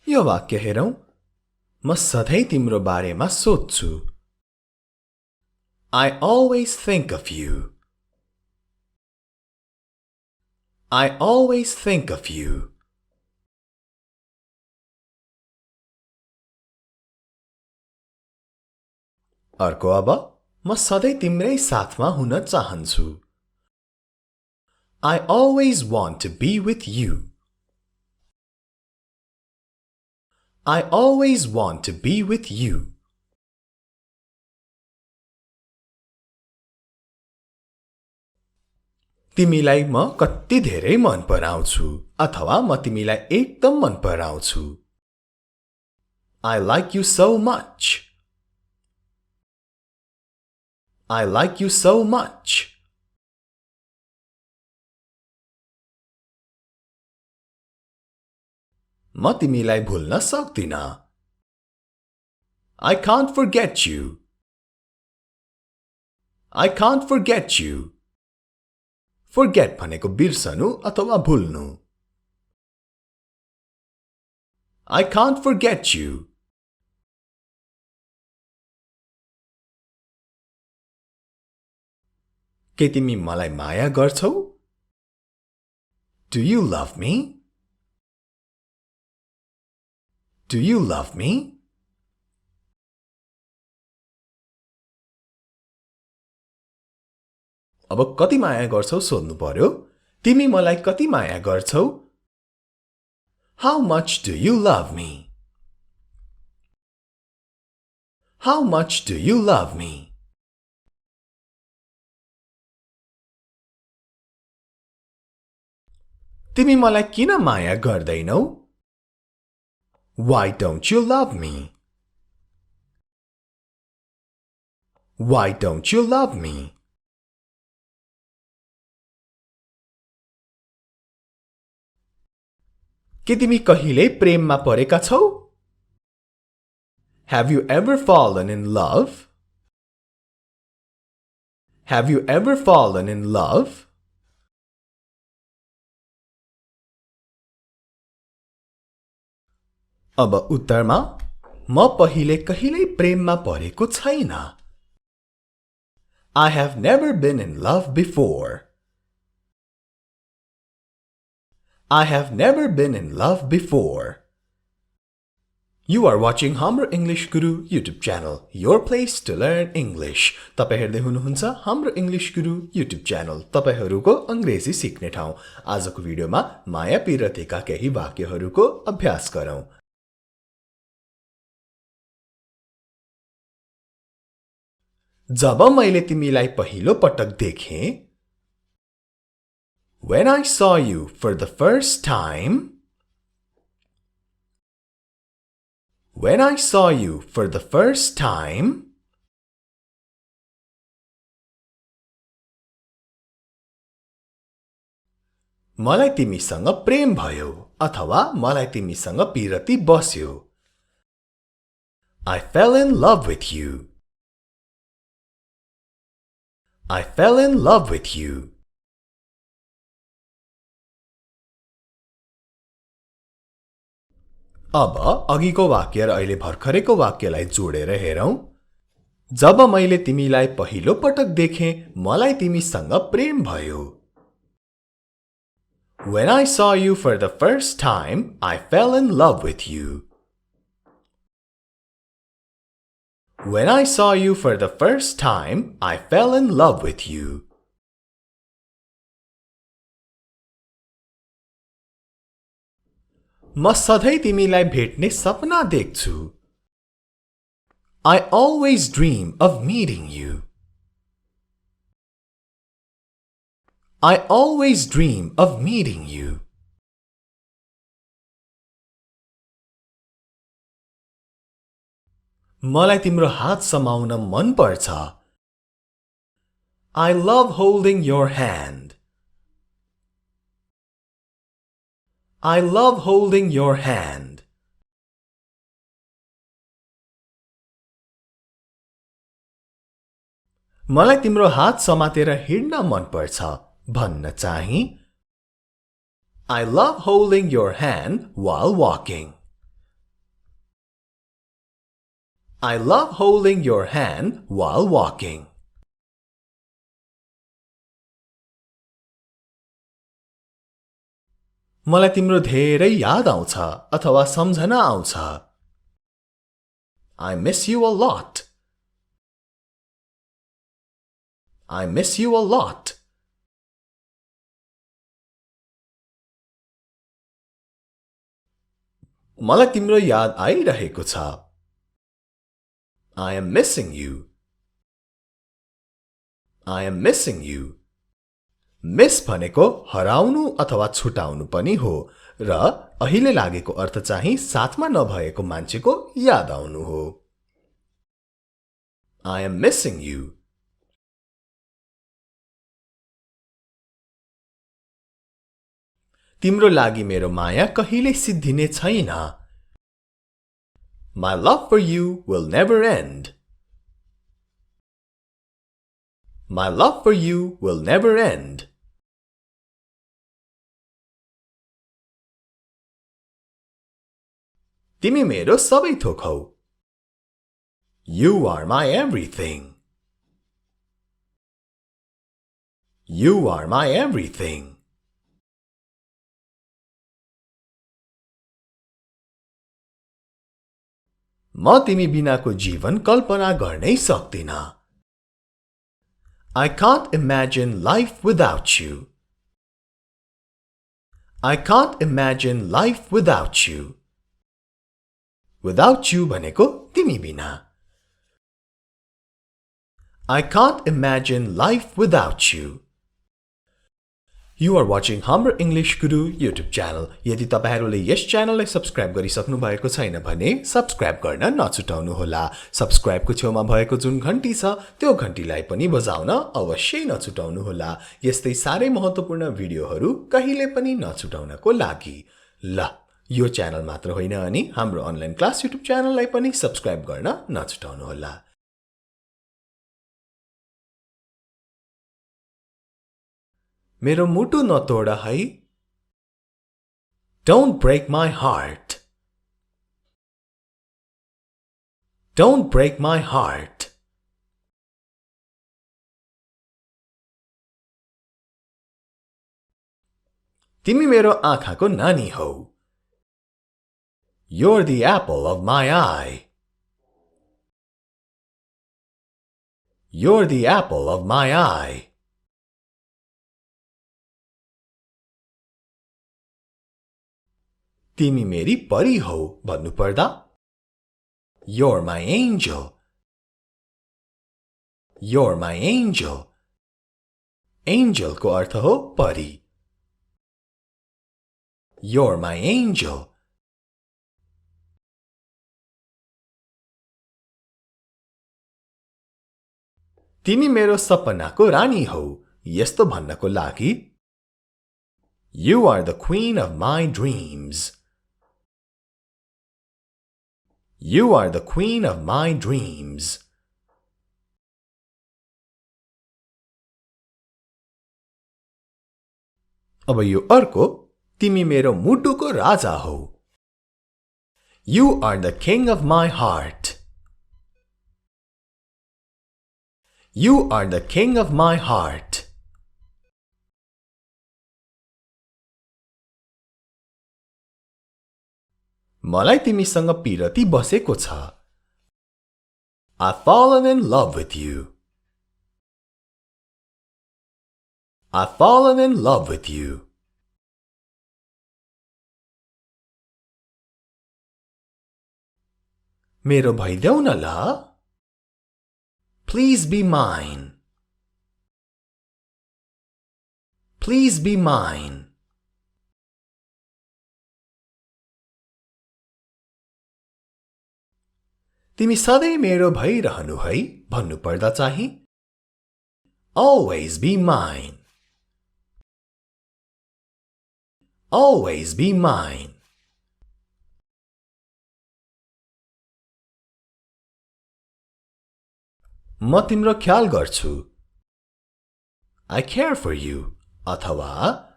यो वाक्य हेरौं। म सधैँ तिम्रो बारेमा सोच्छु। I always think of you. I always think of you. अर्को अब म सधैँ तिम्रै साथमा हुन चाहन्छु। I always want to be with you. I always want to be with you. तिमीलाई म कति धेरै मन पराउँछु अथवा म तिमीलाई एकदम मन पराउँछु। I like you so much. I like you so much. म तिमीलाई भुल्न सक्दिन। I can't forget you. I can't forget you. Forget भनेको बिर्सनु अथवा भुल्नु। I can't forget you. के तिमी मलाई माया गर्छौ? Do you love me? Do you love me? अब कति माया गर्छौ सोध्नु पर्यो। तिमी मलाई कति माया गर्छौ? How much do you love me? How much do you love me? तिमी मलाई किन माया गर्दैनौ? Why don't you love me? Why don't you love me? के तिमी कहिल्यै प्रेममा परेका छौ? Have you ever fallen in love? Have you ever fallen in love? अब उत्तरमा म पहिले कहिल्यै प्रेममा परेको छैन। I have never been in love before. I have never been in love before. You are watching Hamro English Guru YouTube channel, your place to learn English. तपाई हेर्दै हुनुहुन्छ हाम्रो English Guru YouTube channel, तपाईहरुको अंग्रेजी सिक्ने ठाउँ। आजको भिडियोमा माया पिरतीका केही वाक्यहरुको अभ्यास गरौँ। जब मैले तिमीलाई पहिलो पटक देखेँ, when I saw you for the first time, when I saw you for the first time, मलाई तिमीसँग प्रेम भयो अथवा मलाई तिमीसँग पिरती बस्यो। I fell in love with you. I fell in love with you. अब अघिको वाक्य र अहिले भर्खरैको वाक्यलाई जोडेर हेरौं। जब मैले तिमीलाई पहिलो पटक देखेँ, मलाई तिमीसँग प्रेम भयो। When I saw you for the first time, I fell in love with you. When I saw you for the first time, I fell in love with you. म सधैँ तिमीलाई भेट्ने सपना देख्छु। I always dream of meeting you. I always dream of meeting you. मलाई तिम्रो हात समाउन मन पर्छ। I love holding your hand. I love holding your hand. मलाई तिम्रो हात समातेर हिँड्न मन पर्छ भन्न चाहिँ I love holding your hand while walking. I love holding your hand while walking. मलाई तिम्रो धेरै याद आउँछ अथवा सम्झना आउँछ. I miss you a lot. I miss you a lot. मलाई तिम्रो याद आइरहेको छ. I am missing you. I am missing you. Miss भनेको हराउनु अथवा छुटाउनु पनि हो र अहिले लागेको अर्थ चाहिँ साथमा नभएको मान्छेको याद आउनु हो. I am missing you. तिम्रो लागि मेरो माया कहिले सिद्धिने छैन. My love for you will never end. My love for you will never end. तिमी मेरो सबै थोक हौ. You are my everything. You are my everything. म तिमी बिनाको जीवन कल्पना गर्नै सक्दिन. I can't imagine life without you. I can't imagine life without you. Without you भनेको तिमी बिना. I can't imagine life without you. You are watching Hamro English Guru YouTube channel. यदि तपाईहरुले यस च्यानललाई सब्स्क्राइब गरिसक्नु भएको छैन भने सब्स्क्राइब गर्न नछुटाउनु होला. सब्स्क्राइबको छेउमा भएको जुन घण्टी छ त्यो घण्टीलाई पनि बजाउन अवश्य नछुटाउनु होला. यस्तै सारै महत्त्वपूर्ण भिडियोहरू कहिले पनि नछुटाउनको लागि. ल यो च्यानल मात्र होइन अनि हाम्रो अनलाइन क्लास युट्युब च्यानललाई पनि सब्स्क्राइब गर्न नछुटाउनु होला. मेरो मुटु नतोड है. Don't break my heart. Don't break my heart. तिमी मेरो आँखाको नानी हौ. You're the apple of my eye. You're the apple of my eye. तिमी मेरी परी हौ भन्नु पर्दा You're my angel. You're my angel. Angel को अर्थ हो परी. You're my angel. तिमी मेरो सपनाको रानी हौ यस्तो भन्नको लागि You are the queen of my dreams. You are the queen of my dreams. अब यो अर्को तिमी मेरो मुटुको राजा हौ. You are the king of my heart. You are the king of my heart. मलाई तिमीसँग पिरती बसेको छ. I've fallen in love with you. I've fallen in love with you. मेरो भइदेऊ न ल. Please be mine. Please be mine. तिमी सधैँ मेरो भइरहनु है भन्नु पर्दा चाहिँ Always be mine. Always be mine. म तिम्रो ख्याल गर्छु. I care for you अथवा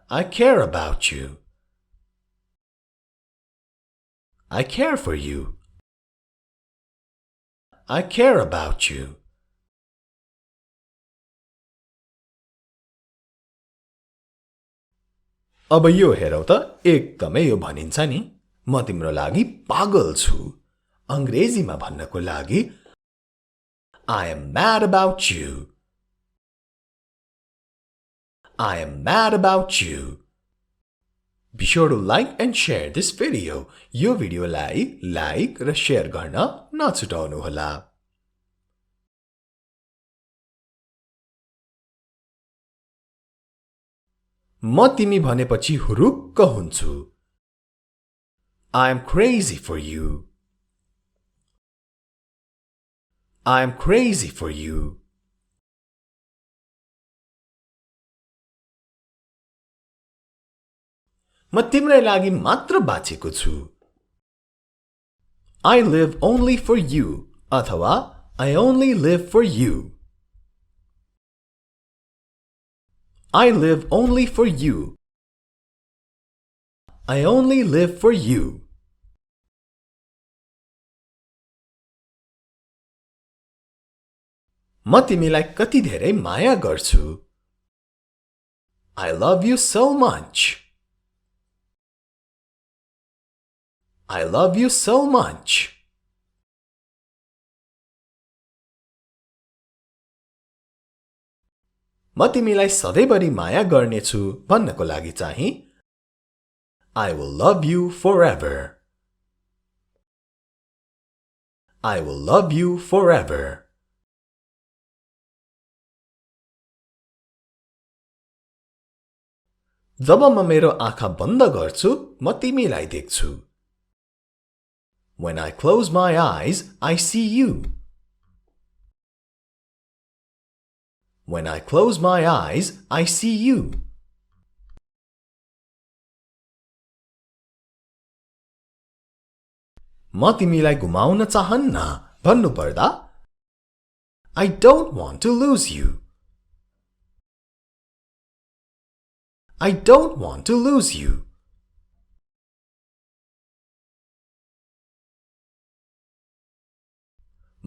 I care about you. I care for you. I care about you. अब यो हेरौ त एकदमै यो भनिन्छ नि म तिम्रो लागि पागल छु अंग्रेजीमा भन्नको लागि I am mad about you. I am mad about you. Be sure to like and share this video. यो भिडियोलाई लाइक र शेयर गर्न नछुटाउनु होला. म तिमी भनेपछि हुरुक्क हुन्छु. I am crazy for you. I am crazy for you. म तिम्रै लागि मात्र बाँचेको छु. I live only for you अथवा I only live for you. I live only for you. I only live for you. म तिमीलाई कति धेरै माया गर्छु. I love you so much. I love you so much. म तिमीलाई सधैँभरि माया गर्नेछु भन्नको लागि चाहिँ I will love you forever. I will love you forever. जब म मेरो आँखा बन्द गर्छु म तिमीलाई देख्छु. When I close my eyes, I see you. When I close my eyes, I see you. म तिमीलाई गुमाउन चाहन्न भन्नु पर्दा I don't want to lose you. I don't want to lose you.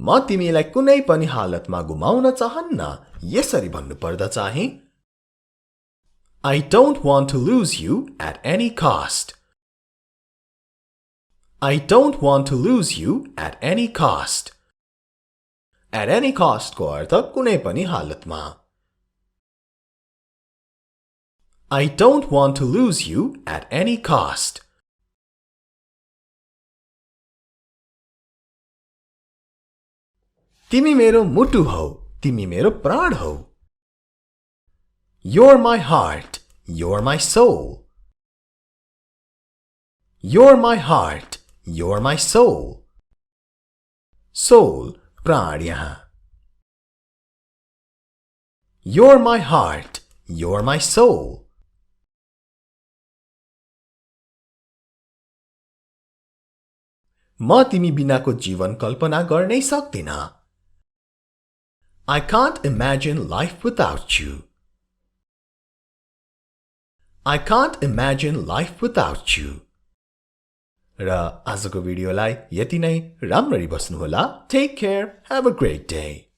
म तिमीलाई कुनै पनि हालतमा गुमाउन चाहन्न यसरी भन्नु पर्दा चाहिँ I don't want to lose you at any cost. I don't want to lose you at any cost. At any cost को अर्थ कुनै पनि हालतमा. I don't want to lose you at any cost. तिमी मेरो मुटु हौ, तिमी मेरो प्राण हौ. You're my heart, you're my soul. You're my heart, you're my soul. Soul, प्राण यहाँ. You're my heart, you're my soul. म तिमी बिनाको जीवन कल्पना गर्नै सक्दिन. I can't imagine life without you. I can't imagine life without you. र आजको भिडियोलाई यति नै. राम्ररी बस्नुहोला. Take care. Have a great day.